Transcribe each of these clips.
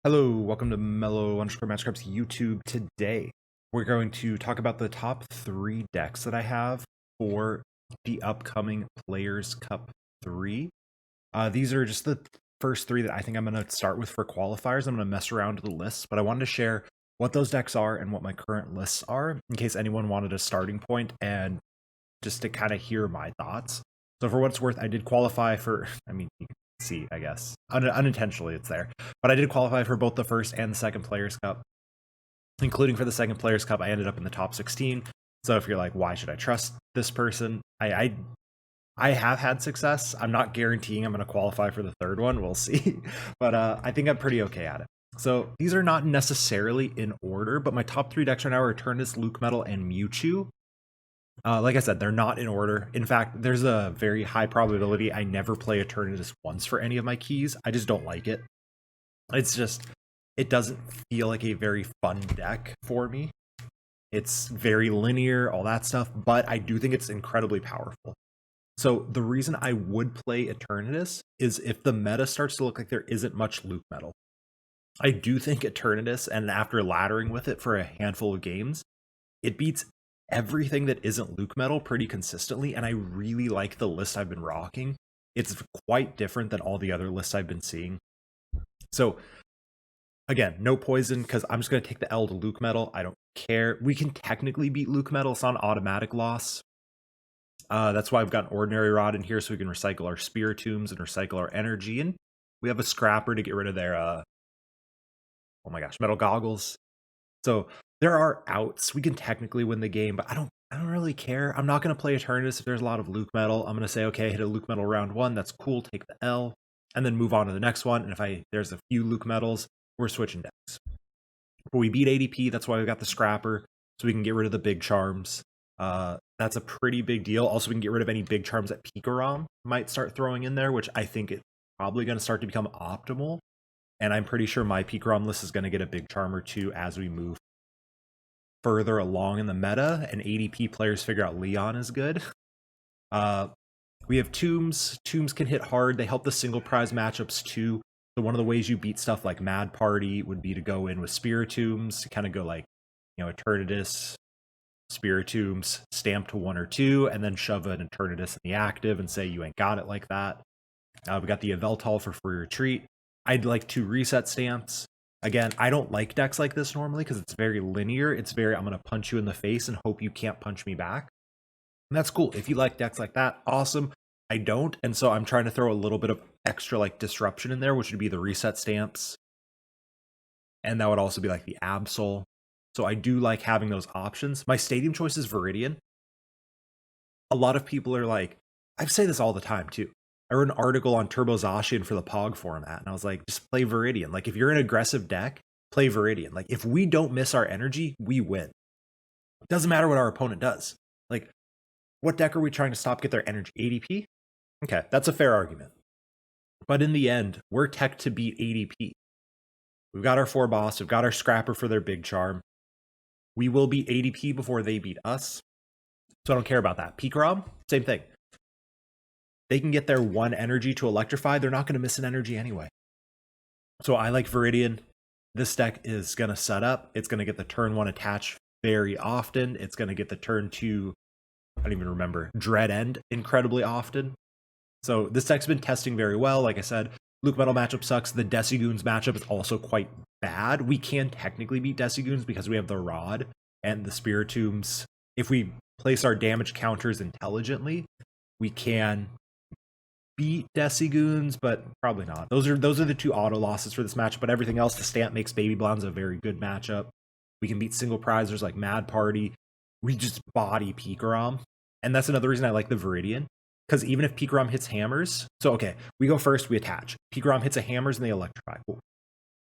Hello, welcome to Mellow_MatchCraft's YouTube. Today, we're going to talk about the top 3 decks that I have for the upcoming Players Cup 3. These are just the first 3 that I think I'm going to start with for qualifiers. I'm going to mess around with the lists, but I wanted to share what those decks are and what my current lists are, in case anyone wanted a starting point and just to kind of hear my thoughts. So for what it's worth, I did qualify for, you can see, I guess, unintentionally it's there, but I did qualify for both the first and the second Players Cup. Including for the second Players Cup, I ended up in the top 16. So if you're like, why should I trust this person? I have had success. I'm not guaranteeing I'm going to qualify for the third one. We'll see. But I think I'm pretty okay at it. So these are not necessarily in order, but my top 3 decks right now are Eternatus, Lucario, and Mewtwo. Like I said, they're not in order. In fact, there's a very high probability I never play Eternatus once for any of my keys. I just don't like it. It doesn't feel like a very fun deck for me. It's very linear, all that stuff, but I do think it's incredibly powerful. So the reason I would play Eternatus is if the meta starts to look like there isn't much Lucario. I do think Eternatus, and after laddering with it for a handful of games, it beats everything that isn't Lucario pretty consistently, and I really like the list I've been rocking. It's quite different than all the other lists I've been seeing. So again, no poison, because I'm just going to take the L to Lucario. I don't care. We can technically beat Lucario. It's not an automatic loss. That's why I've got an Ordinary Rod in here, so we can recycle our Spiritombs and recycle our energy. And we have a Scrapper to get rid of their, oh my gosh, metal goggles. So there are outs. We can technically win the game, but I don't really care. I'm not going to play Eternatus if there's a lot of Lucario. I'm going to say, okay, hit a Lucario round 1. That's cool. Take the L, and then move on to the next one. And if there's a few Lucario, we're switching decks. But we beat ADP. That's why we got the Scrapper, so we can get rid of the big charms. That's a pretty big deal. Also, we can get rid of any big charms that Pikarom might start throwing in there, which I think it's probably going to start to become optimal. And I'm pretty sure my Pikarom list is going to get a big charm or 2 as we move further along in the meta, and ADP players figure out Leon is good. We have Tombs. Tombs can hit hard. They help the single prize matchups too. So one of the ways you beat stuff like Mad Party would be to go in with Spiritombs, kind of go like, Eternatus, Spiritombs, stamp to 1 or 2, and then shove an Eternatus in the active and say you ain't got it like that. We got the Yveltal for free retreat. I'd like 2 reset stamps. Again, I don't like decks like this normally because it's very linear. It's very, I'm going to punch you in the face and hope you can't punch me back. And that's cool. If you like decks like that, awesome. I don't, and so I'm trying to throw a little bit of extra disruption in there, which would be the reset stamps. And that would also be like the Absol. So I do like having those options. My stadium choice is Viridian. A lot of people are like, I say this all the time too. I wrote an article on Turbo Zacian for the POG format, and I was like, just play Viridian. If you're an aggressive deck, play Viridian. If we don't miss our energy, we win. It doesn't matter what our opponent does. What deck are we trying to stop get their energy? ADP? Okay, that's a fair argument. But in the end, we're tech to beat ADP. We've got our 4 boss, we've got our Scrapper for their big charm. We will beat ADP before they beat us. So I don't care about that. Pikarom, same thing. They can get their 1 energy to electrify. They're not going to miss an energy anyway. So I like Viridian. This deck is going to set up. It's going to get the turn 1 attach very often. It's going to get the turn 2, I don't even remember, Dread End incredibly often. So this deck's been testing very well. Like I said, Lucario matchup sucks. The Zigzagoons matchup is also quite bad. We can technically beat Zigzagoons because we have the Rod and the Spiritombs. If we place our damage counters intelligently, we can beat Zigzagoons, but probably not. Those are the 2 auto losses for this matchup, but everything else, the stamp makes Baby Blondes a very good matchup. We can beat single prizers like Mad Party. We just body Pikarom. And that's another reason I like the Viridian. Because even if Pikarom hits hammers, so okay, we go first, we attach. Pikarom hits a hammers and they electrify. Cool.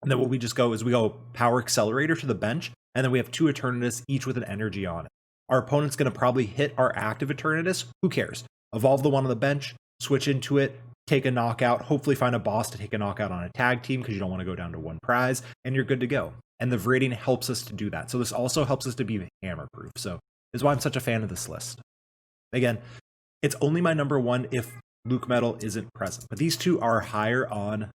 And then what we just go is we go Power Accelerator to the bench, and then we have 2 Eternatus, each with an energy on it. Our opponent's going to probably hit our active Eternatus. Who cares? Evolve the one on the bench, switch into it, take a knockout, hopefully find a boss to take a knockout on a tag team because you don't want to go down to 1 prize, and you're good to go. And the Viridian helps us to do that. So this also helps us to be hammer proof. So this is why I'm such a fan of this list. Again, it's only my number 1 if Lucario isn't present. But these 2 are higher on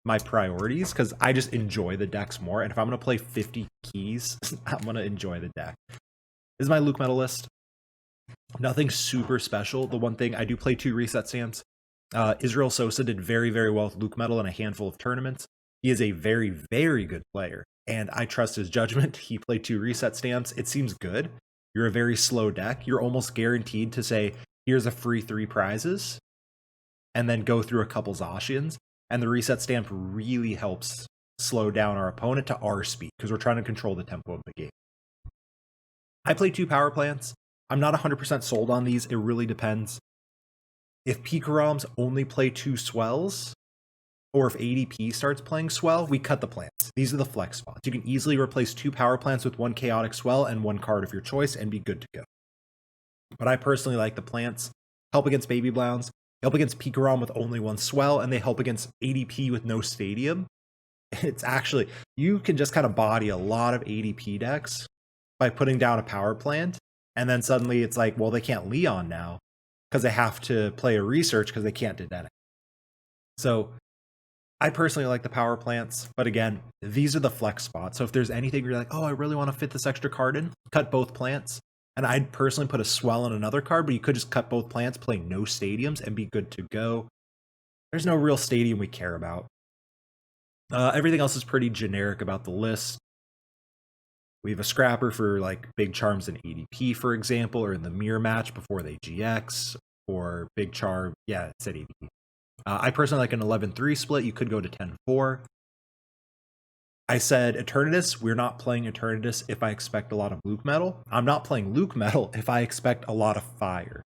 my priorities because I just enjoy the decks more. And if I'm going to play 50 keys, I'm going to enjoy the deck. This is my Luke Metal list. Nothing super special. The one thing, I do play 2 reset stamps. Israel Sosa did very, very well with Luke Metal in a handful of tournaments. He is a very, very good player, and I trust his judgment. He played 2 reset stamps. It seems good. You're a very slow deck. You're almost guaranteed to say, here's a free 3 prizes, and then go through a couple Zacians. And the reset stamp really helps slow down our opponent to our speed, because we're trying to control the tempo of the game. I play 2 power plants. I'm not 100% sold on these. It really depends. If Pikaroms only play 2 swells, or if ADP starts playing swell, we cut the plants. These are the flex spots. You can easily replace 2 power plants with 1 chaotic swell and 1 card of your choice and be good to go. But I personally like the plants. Help against Baby Blounds, help against Pikarom with only 1 swell, and they help against ADP with no stadium. It's actually, you can just kind of body a lot of ADP decks by putting down a power plant, and then suddenly it's like, well, they can't Leon now because they have to play a research because they can't Dedenne. So I personally like the power plants, but again, these are the flex spots. So if there's anything where you're like, oh, I really want to fit this extra card in, cut both plants. And I'd personally put a swell on another card, but you could just cut both plants, play no stadiums, and be good to go. There's no real stadium we care about. Everything else is pretty generic about the list. We have a scrapper for like big charms in ADP, for example, or in the mirror match before they GX, or big charm. Yeah, it said ADP. I personally like an 11-3 split. You could go to 10-4. I said Eternatus. We're not playing Eternatus if I expect a lot of Luke Metal. I'm not playing Luke Metal if I expect a lot of Fire.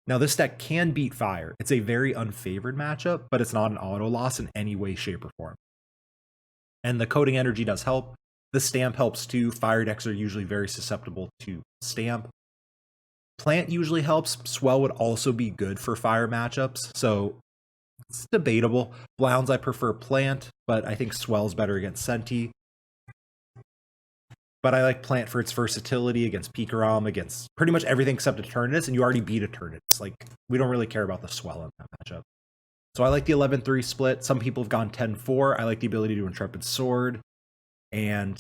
Now, this deck can beat Fire. It's a very unfavored matchup, but it's not an auto loss in any way, shape, or form. And the coding energy does help. The stamp helps too. Fire decks are usually very susceptible to stamp. Plant usually helps. Swell would also be good for Fire matchups, so it's debatable. Blounds, I prefer Plant, but I think Swell's better against Senti. But I like Plant for its versatility against Pikarom, against pretty much everything except Eternatus, and you already beat Eternatus. Like, we don't really care about the Swell in that matchup. So I like the 11-3 split. Some people have gone 10-4. I like the ability to Intrepid Sword, and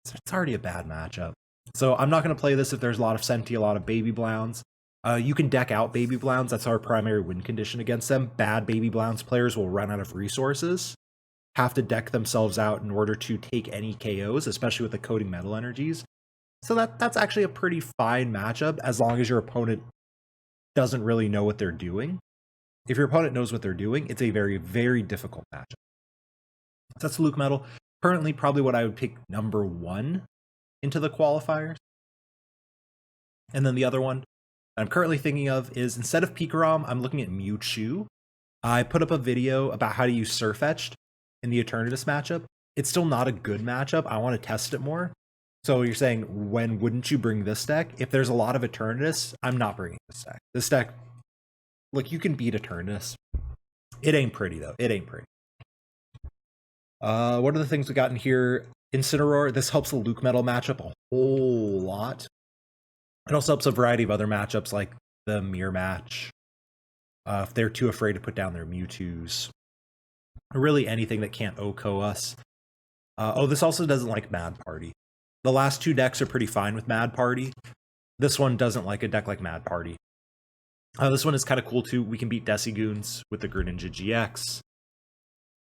it's already a bad matchup. So I'm not going to play this if there's a lot of Senti, a lot of Baby Blounds. You can deck out Baby Blounds. That's our primary win condition against them. Bad Baby Blounds players will run out of resources, have to deck themselves out in order to take any KOs, especially with the coding metal energies. So that's actually a pretty fine matchup as long as your opponent doesn't really know what they're doing. If your opponent knows what they're doing, it's a very, very difficult matchup. So that's Luke Metal. Currently, probably what I would pick number 1 into the qualifiers. And then the other one that I'm currently thinking of is, instead of Pikarom, I'm looking at Mewtwo. I put up a video about how to use Surfetched in the Eternatus matchup. It's still not a good matchup. I want to test it more. So you're saying, when wouldn't you bring this deck? If there's a lot of Eternatus, I'm not bringing this deck. This deck, look, you can beat Eternatus. It ain't pretty, though. It ain't pretty. What are the things we got in here? Incineroar. This helps the Luke Metal matchup a whole lot. It also helps a variety of other matchups like the mirror match. If they're too afraid to put down their Mewtwo's. Or really anything that can't OHKO us. This also doesn't like Mad Party. The last 2 decks are pretty fine with Mad Party. This one doesn't like a deck like Mad Party. This one is kind of cool too. We can beat Decigoons with the Greninja GX.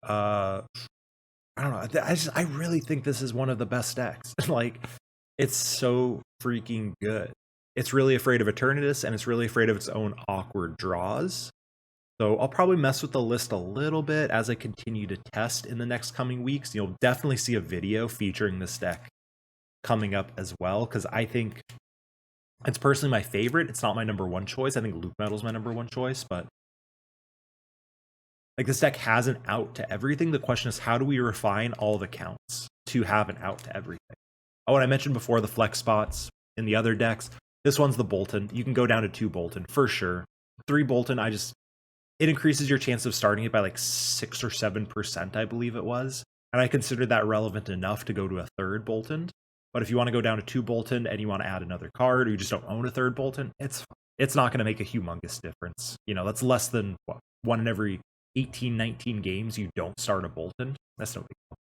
I don't know. I really think this is one of the best decks. Like, it's so freaking good. It's really afraid of Eternatus, and it's really afraid of its own awkward draws. So I'll probably mess with the list a little bit as I continue to test in the next coming weeks. You'll definitely see a video featuring this deck coming up as well, because I think it's personally my favorite. It's not my number 1 choice. I think Luke Metal's my number 1 choice, but like, this deck has an out to everything. The question is, how do we refine all the counts to have an out to everything? Oh, and I mentioned before the flex spots in the other decks. This one's the Bolton. You can go down to 2 Bolton for sure. 3 Bolton, it increases your chance of starting it by like 6 or 7%, I believe it was. And I considered that relevant enough to go to a 3rd Bolton. But if you want to go down to 2 Bolton and you want to add another card, or you just don't own a 3rd Bolton, it's not going to make a humongous difference. You know, that's less than 1 in every 18, 19 games, you don't start a Bolton. That's no big deal.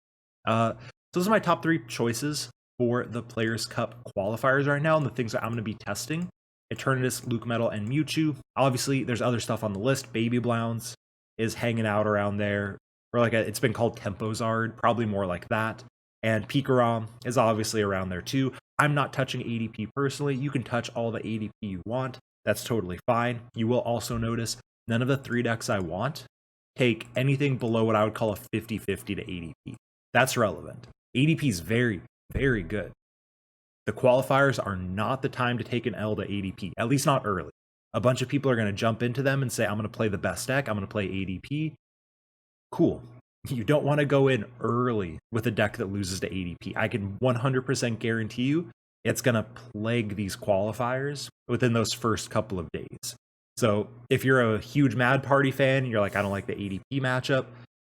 So those are my top 3 choices for the Players' Cup qualifiers right now, and the things that I'm going to be testing. Eternatus, Lucametal, and Mewtwo. Obviously, there's other stuff on the list. Baby Blounce is hanging out around there. Or it's been called Tempozard, probably more like that. And Pikarom is obviously around there too. I'm not touching ADP personally. You can touch all the ADP you want. That's totally fine. You will also notice none of the 3 decks I want take anything below what I would call a 50-50 to ADP. That's relevant. ADP is very, very good. The qualifiers are not the time to take an L to ADP, at least not early. A bunch of people are going to jump into them and say, I'm going to play the best deck. I'm going to play ADP. Cool. You don't want to go in early with a deck that loses to ADP. I can 100% guarantee you it's going to plague these qualifiers within those first couple of days. So if you're a huge Mad Party fan and you're like, I don't like the ADP matchup,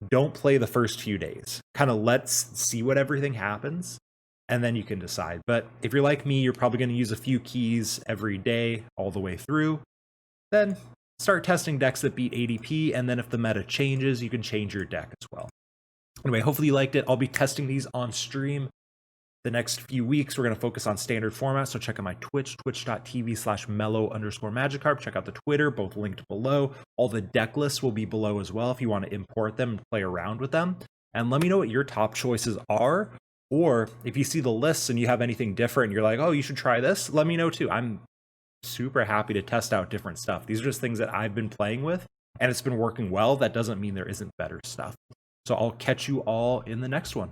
don't play the first few days. Kind of let's see what everything happens, and then you can decide. But if you're like me, you're probably going to use a few keys every day all the way through. Then start testing decks that beat ADP, and then if the meta changes, you can change your deck as well. Anyway, hopefully you liked it. I'll be testing these on stream the next few weeks. We're going to focus on standard format, so check out my Twitch, twitch.tv/mellow_magikarp. Check out the Twitter, both linked below. All the deck lists will be below as well if you want to import them and play around with them. And let me know what your top choices are, or if you see the lists and you have anything different and you're like, oh, you should try this, let me know too. I'm super happy to test out different stuff. These are just things that I've been playing with, and it's been working well. That doesn't mean there isn't better stuff. So I'll catch you all in the next one.